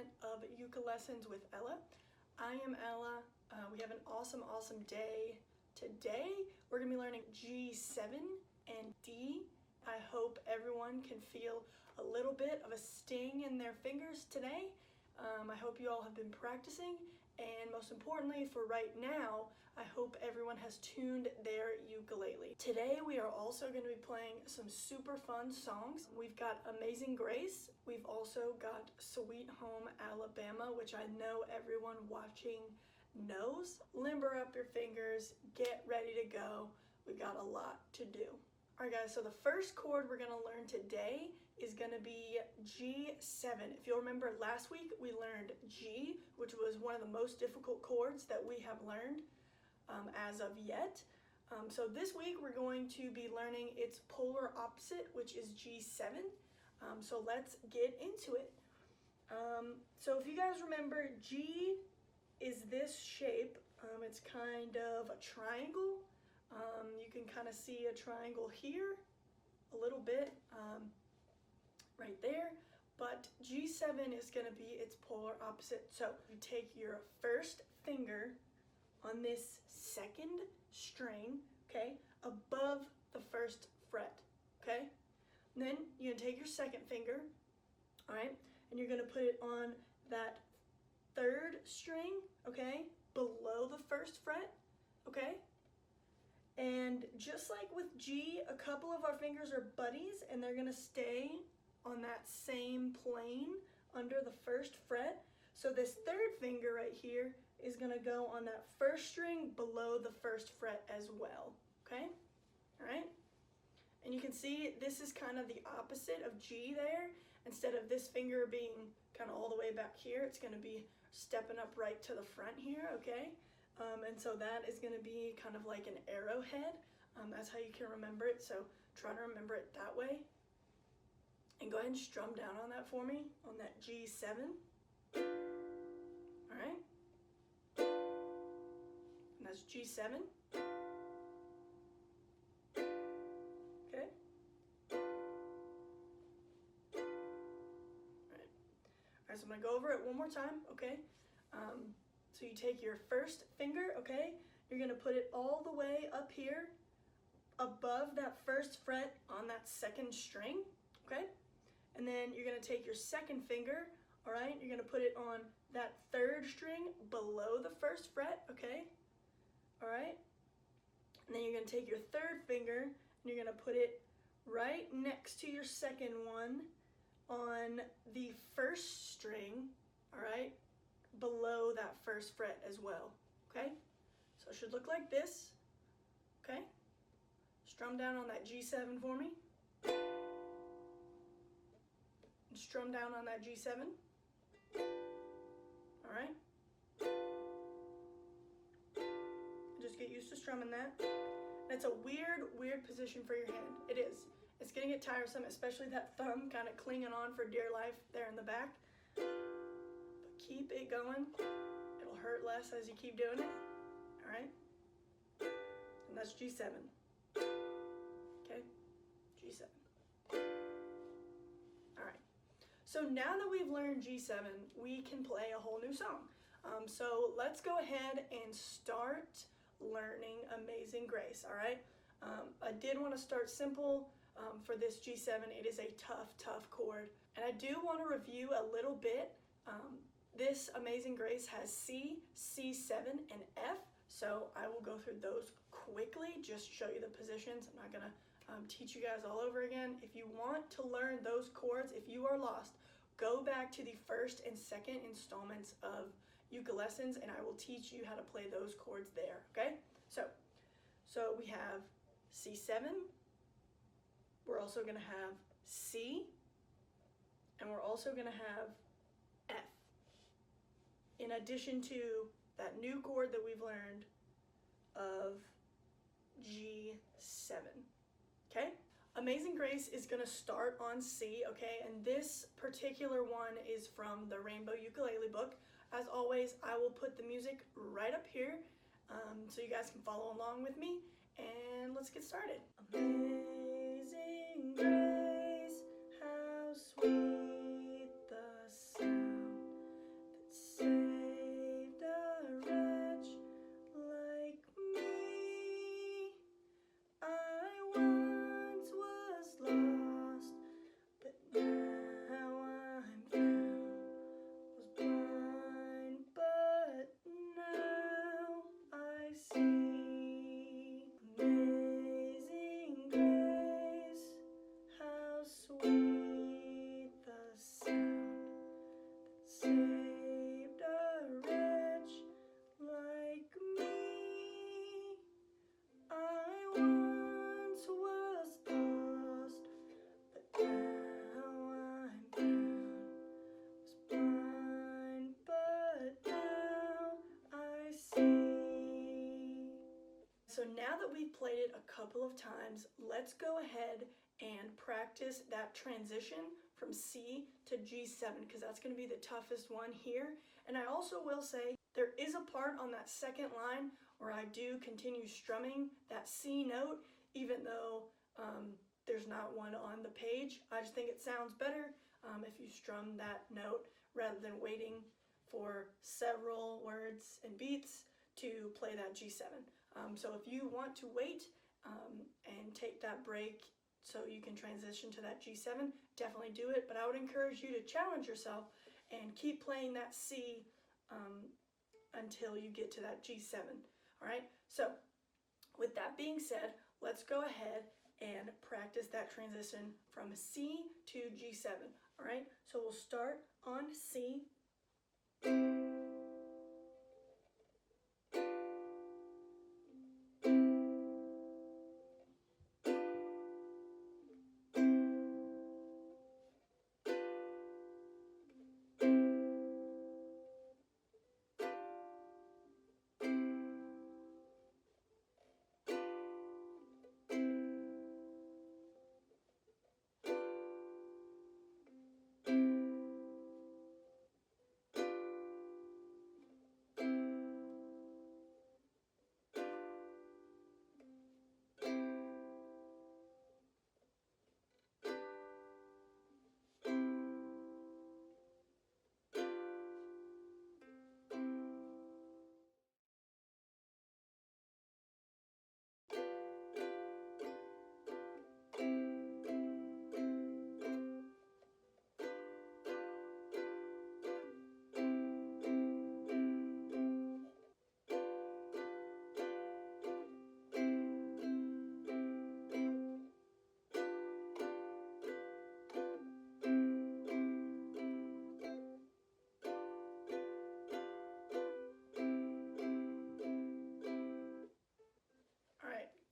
segment of UkuLessons with Ella. I am Ella. We have an awesome day today. We're going to be learning G7 and D. I hope everyone can feel a little bit of a sting in their fingers today. I hope you all have been practicing, and most importantly for right now, I hope everyone has tuned their ukulele. Today we are also going to be playing some super fun songs. We've got Amazing Grace. We've also got Sweet Home Alabama, which I know everyone watching knows. Limber up your fingers, get ready to go. We've got a lot to do. Alright guys, so the first chord we're going to learn today is going to be G7. If you'll remember last week we learned G, which was one of the most difficult chords that we have learned as of yet. So this week we're going to be learning its polar opposite, which is G7. So let's get into it. So if you guys remember, G is this shape. It's kind of a triangle. You can kind of see a triangle here a little bit right there, but G7 is going to be its polar opposite. So you take your first finger on this second string, okay, above the first fret, okay? And then you're going to take your second finger, all right, and you're going to put it on that third string, okay, below the first fret, okay? And just like with G, a couple of our fingers are buddies and they're gonna stay on that same plane under the first fret. So this third finger right here is gonna go on that first string below the first fret as well, okay? All right? And you can see this is kind of the opposite of G there. Instead of this finger being kind of all the way back here, it's gonna be stepping up right to the front here, okay? And so that is going to be kind of like an arrowhead. That's how you can remember it. So try to remember it that way. And go ahead and strum down on that for me, on that G7. All right. And that's G7. Okay. All right, so I'm going to go over it one more time, okay? So you take your first finger, okay? You're gonna put it all the way up here above that first fret on that second string, okay? And then you're gonna take your second finger, all right? You're gonna put it on that third string below the first fret, okay? All right? And then you're gonna take your third finger and you're gonna put it right next to your second one on the first string, all right? Below that first fret as well, okay? So it should look like this, okay? Strum down on that G7 for me. And strum down on that G7. All right? Just get used to strumming that. That's a weird position for your hand. It is. It's getting it tiresome, especially that thumb kind of clinging on for dear life there in the back. Keep it going. It'll hurt less as you keep doing it. All right? And that's G7. Okay? G7. All right. So now that we've learned G7, we can play a whole new song. So let's go ahead and start learning Amazing Grace, all right? I did want to start simple for this G7. It is a tough chord. And I do want to review a little bit. This Amazing Grace has C, C7, and F, so I will go through those quickly, just show you the positions. I'm not going to teach you guys all over again. If you want to learn those chords, if you are lost, go back to the first and second installments of UkuLessons, and I will teach you how to play those chords there, okay? So we have C7, we're also going to have C, and we're also going to have F. In addition to that new chord that we've learned of G7, okay? Amazing Grace is gonna start on C, okay? And this particular one is from the Rainbow Ukulele book. As always, I will put the music right up here so you guys can follow along with me, and let's get started. Amazing Grace, how sweet the sound it a couple of times. Let's go ahead and practice that transition from C to G7 because that's going to be the toughest one here. And I also will say there is a part on that second line where I do continue strumming that C note even though there's not one on the page. I just think it sounds better if you strum that note rather than waiting for several words and beats to play that G7. So if you want to wait and take that break so you can transition to that G7, definitely do it. But I would encourage you to challenge yourself and keep playing that C until you get to that G7. All right, so with that being said, let's go ahead and practice that transition from C to G7. All right, so we'll start on C.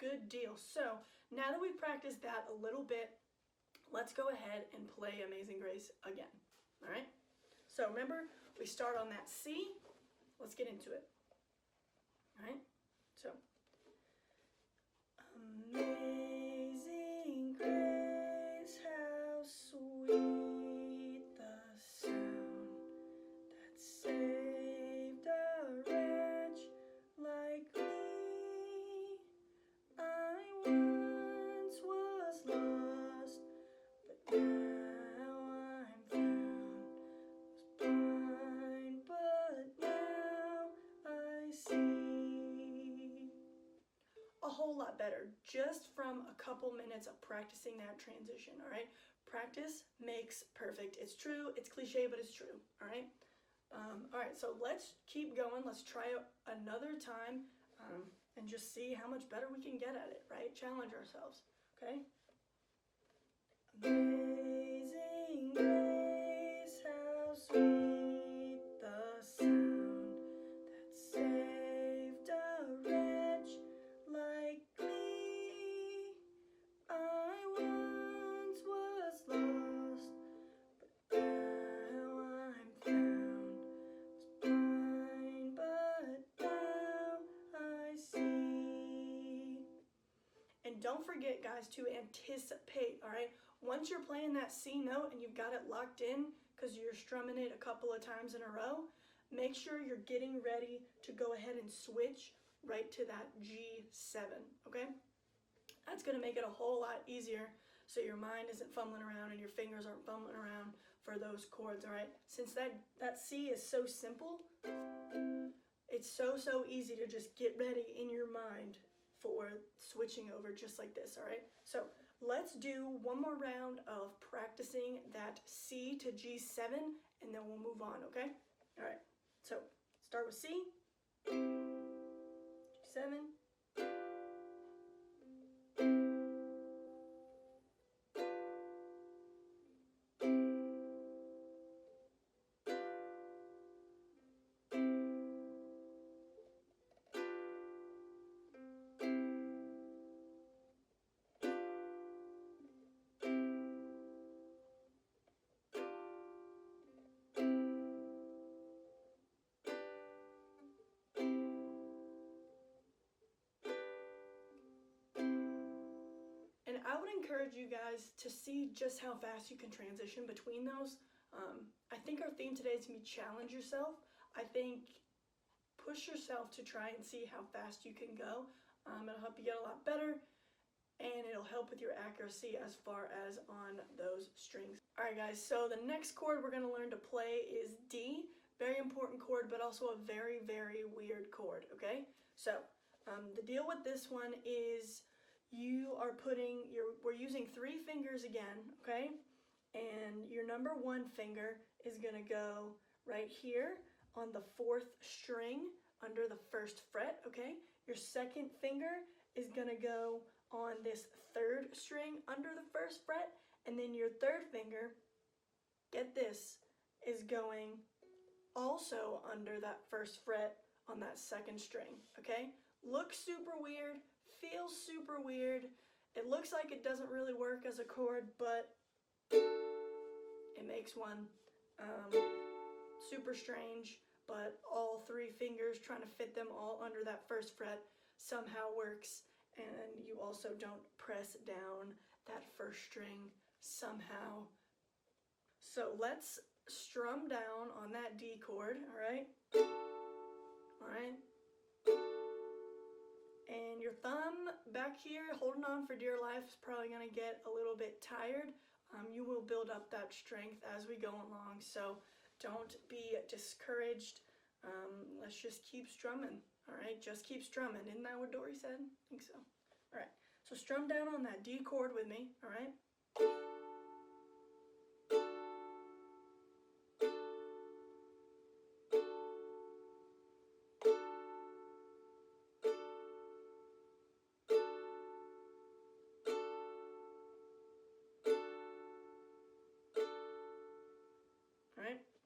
Good deal. So now that we've practiced that a little bit, let's go ahead and play Amazing Grace again. All right? So remember, we start on that C. Let's get into it. All right? So, Amazing Grace, how sweet the sound that saved a wretch like me. I once was lost, but now I'm found. Was blind, but now I see. A whole lot better just from a couple minutes of practicing that transition, all right? Practice makes perfect. It's true, it's cliche, but it's true, all right? All right, so let's keep going. Let's try it another time. And just see how much better we can get at it, right? Challenge ourselves, okay? Amazing Grace, how sweet the sound that saved a wretch like me. I once was lost, but now I'm found. Was blind, but now I see. And don't forget, guys, to anticipate, all right? Once you're playing that C note and you've got it locked in because you're strumming it a couple of times in a row, make sure you're getting ready to go ahead and switch right to that G7, okay? That's going to make it a whole lot easier so your mind isn't fumbling around and your fingers aren't fumbling around for those chords, all right? Since that C is so simple, it's so easy to just get ready in your mind for switching over just like this, all right? So let's do one more round of practicing that C to G7 and then we'll move on, okay? All right, so start with C, G7, encourage you guys to see just how fast you can transition between those. I think our theme today is to challenge yourself. I think push yourself to try and see how fast you can go. It'll help you get a lot better, and it'll help with your accuracy as far as on those strings. All right, guys, so the next chord we're going to learn to play is D. Very important chord, but also a very, very weird chord, okay? So the deal with this one is we're using 3 fingers again, okay? And your number 1 finger is going to go right here on the 4th string under the 1st fret, okay? Your 2nd finger is going to go on this 3rd string under the 1st fret, and then your 3rd finger, get this, is going also under that 1st fret on that 2nd string, okay? Looks super weird, feels super weird. It looks like it doesn't really work as a chord, but it makes one. Super strange, but all 3 fingers, trying to fit them all under that 1st fret somehow works, and you also don't press down that 1st string somehow. So let's strum down on that D chord, all right? All right. And your thumb back here, holding on for dear life, is probably going to get a little bit tired. You will build up that strength as we go along, so don't be discouraged. Let's just keep strumming, all right? Just keep strumming. Isn't that what Dory said? I think so. All right, so strum down on that D chord with me, all right?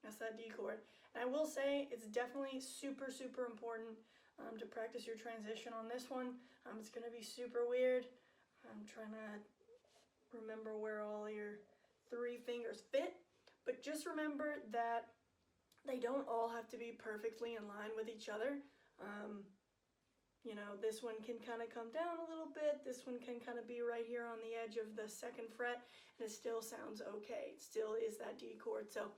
That's that D chord. And I will say it's definitely super, super important to practice your transition on this one. It's going to be super weird. I'm trying to remember where all your 3 fingers fit. But just remember that they don't all have to be perfectly in line with each other. You know, this one can kind of come down a little bit. This one can kind of be right here on the edge of the 2nd fret. And it still sounds okay. It still is that D chord. So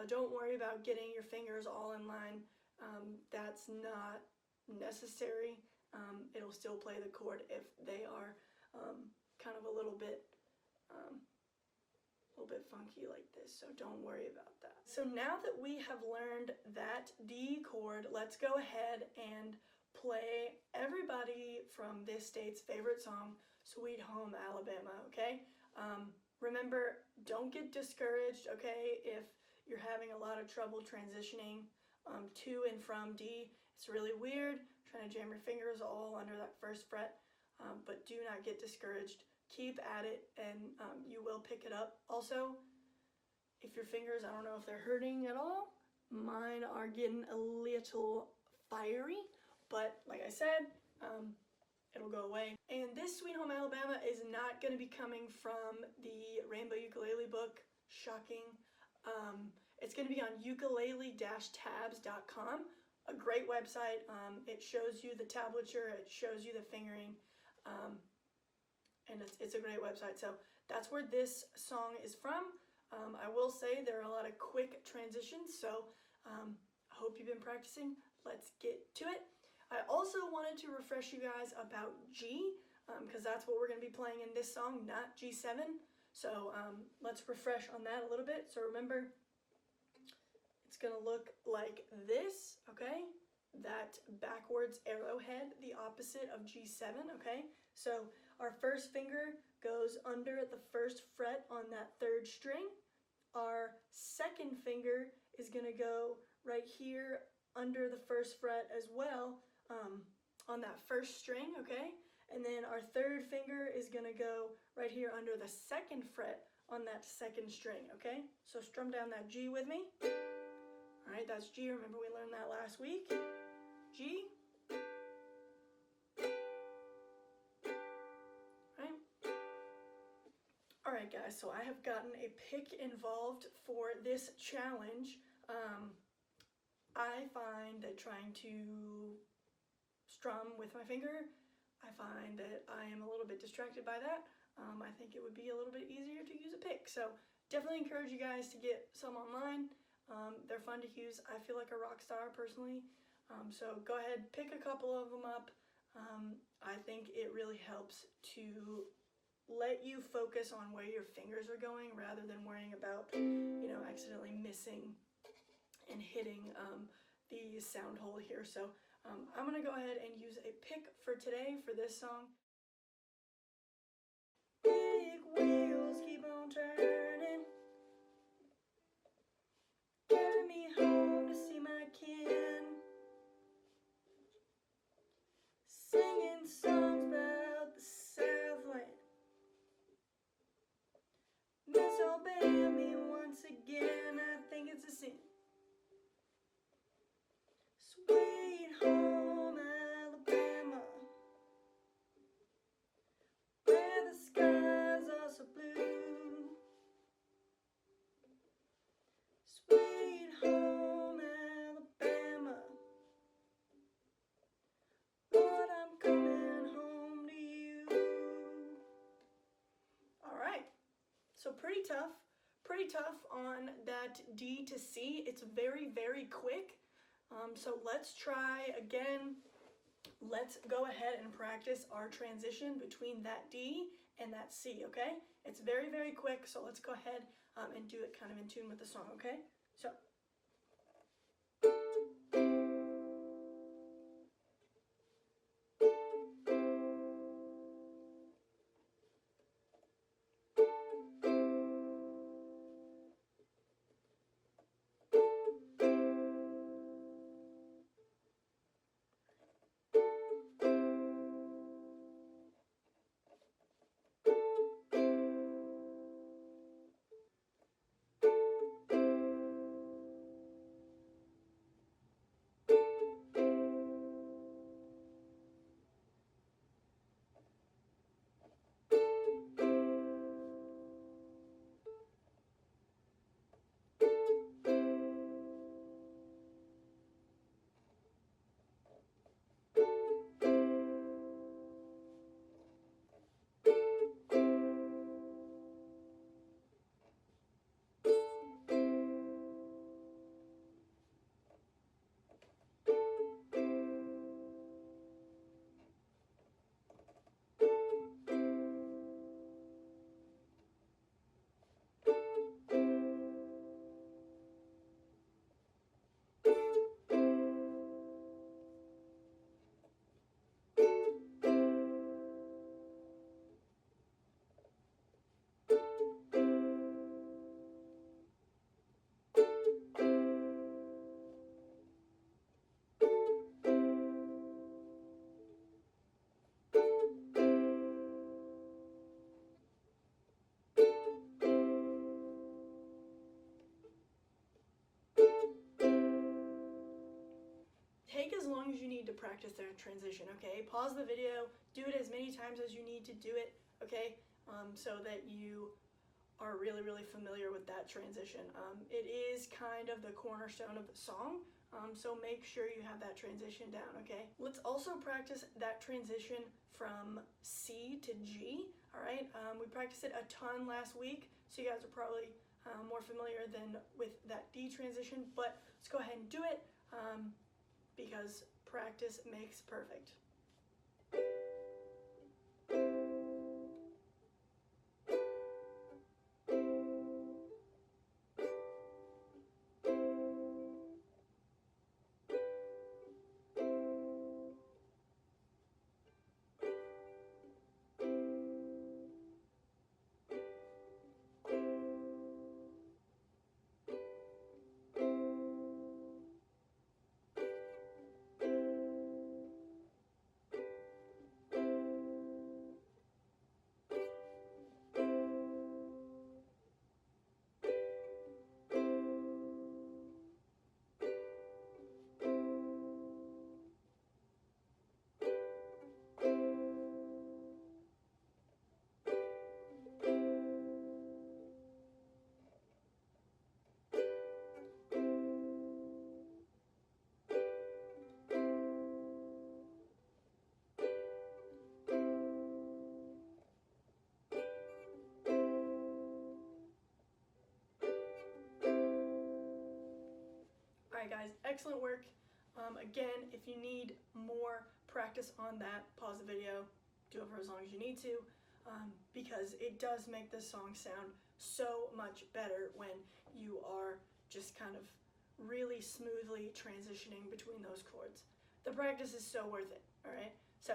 don't worry about getting your fingers all in line. That's not necessary. It'll still play the chord if they are kind of a little bit funky like this. So don't worry about that. So now that we have learned that D chord, let's go ahead and play everybody from this state's favorite song, Sweet Home Alabama, okay? Remember, don't get discouraged, okay, if you're having a lot of trouble transitioning to and from D. It's really weird, trying to jam your fingers all under that 1st fret, but do not get discouraged. Keep at it, and you will pick it up. Also, if your fingers, I don't know if they're hurting at all, mine are getting a little fiery, but like I said, it'll go away. And this Sweet Home Alabama is not going to be coming from the Rainbow Ukulele book. Shocking. It's going to be on ukulele-tabs.com, a great website. It shows you the tablature, it shows you the fingering, and it's a great website. So that's where this song is from. I will say there are a lot of quick transitions, so I hope you've been practicing. Let's get to it. I also wanted to refresh you guys about G, because that's what we're going to be playing in this song, not G7. So let's refresh on that a little bit. So remember, it's going to look like this, okay? That backwards arrowhead, the opposite of G7, okay? So our 1st finger goes under the 1st fret on that 3rd string. Our 2nd finger is going to go right here under the 1st fret as well on that 1st string, okay? And then our 3rd finger is going to go right here under the 2nd fret on that 2nd string, okay? So strum down that G with me. All right, that's G. Remember we learned that last week. G. All right, guys, so I have gotten a pick involved for this challenge. I find that trying to strum with my finger, I find that I am a little bit distracted by that. I think it would be a little bit easier to use a pick. So definitely encourage you guys to get some online. They're fun to use. I feel like a rock star personally. So go ahead, pick a couple of them up. I think it really helps to let you focus on where your fingers are going rather than worrying about, accidentally missing and hitting the sound hole here. So I'm gonna go ahead and use a pick for today for this song. Big wheels keep on turning, carry me home to see my kin, singing songs about the Southland. Disobey me once again, I think it's a sin. Sweet home Alabama, where the skies are so blue. Sweet home Alabama, Lord, I'm coming home to you. All right, so pretty tough on that D to C. It's very, very quick. So let's try again. Let's go ahead and practice our transition between that D and that C, okay? It's very, very quick, so let's go ahead and do it kind of in tune with the song, okay? So. Take as long as you need to practice that transition, okay? Pause the video, do it as many times as you need to do it, okay? So that you are really, really familiar with that transition. It is kind of the cornerstone of the song, so make sure you have that transition down, okay? Let's also practice that transition from C to G, all right? We practiced it a ton last week, so you guys are probably more familiar than with that D transition, but let's go ahead and do it. Because practice makes perfect. Alright guys, excellent work. Again, if you need more practice on that, pause the video, do it for as long as you need to, because it does make this song sound so much better when you are just kind of really smoothly transitioning between those chords. The practice is so worth it, alright? So,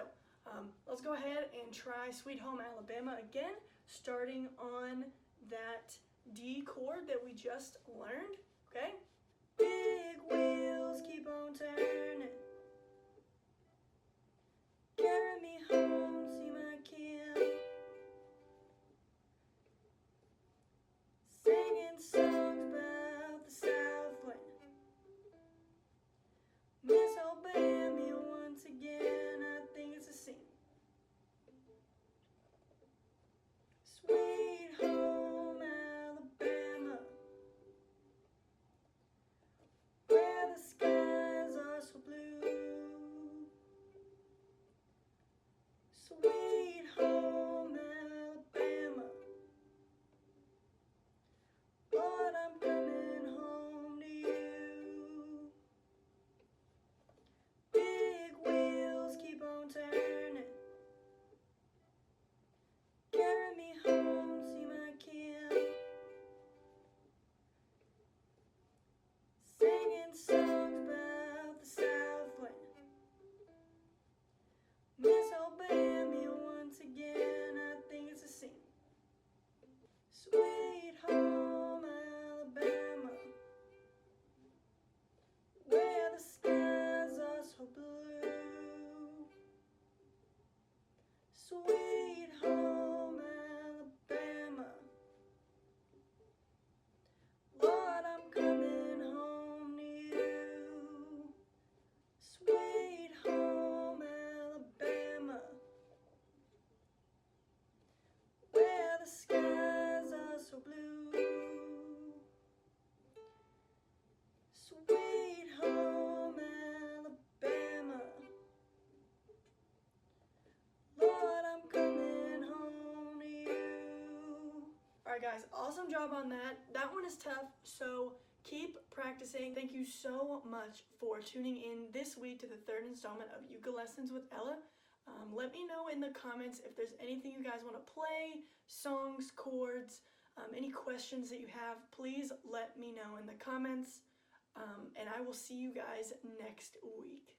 let's go ahead and try Sweet Home Alabama again, starting on that D chord that we just learned, okay? Big wheels keep on turning, carry me home, see my kin, singing songs about the Southland. Miss Alabama once again, I think it's a sin. Sweet home Alabama, where the skies are so blue. Sweet home Alabama, Lord, I'm coming home to you. Big wheels keep on turning, carry me home, see my kin, singing songs about the Southland. Miss Alabama once again, I think it's a sin. Sweet home Alabama, where the skies are so blue. Sweet home Alabama, Lord, I'm coming home to you. Sweet home Alabama, where the skies are so blue. Sweet home Alabama, Lord, I'm coming home to you. Alright guys, awesome job on that. That one is tough, so keep practicing. Thank you so much for tuning in this week to the third installment of UkuLessons with Ella. Let me know in the comments if there's anything you guys want to play, songs, chords, any questions that you have. Please let me know in the comments, and I will see you guys next week.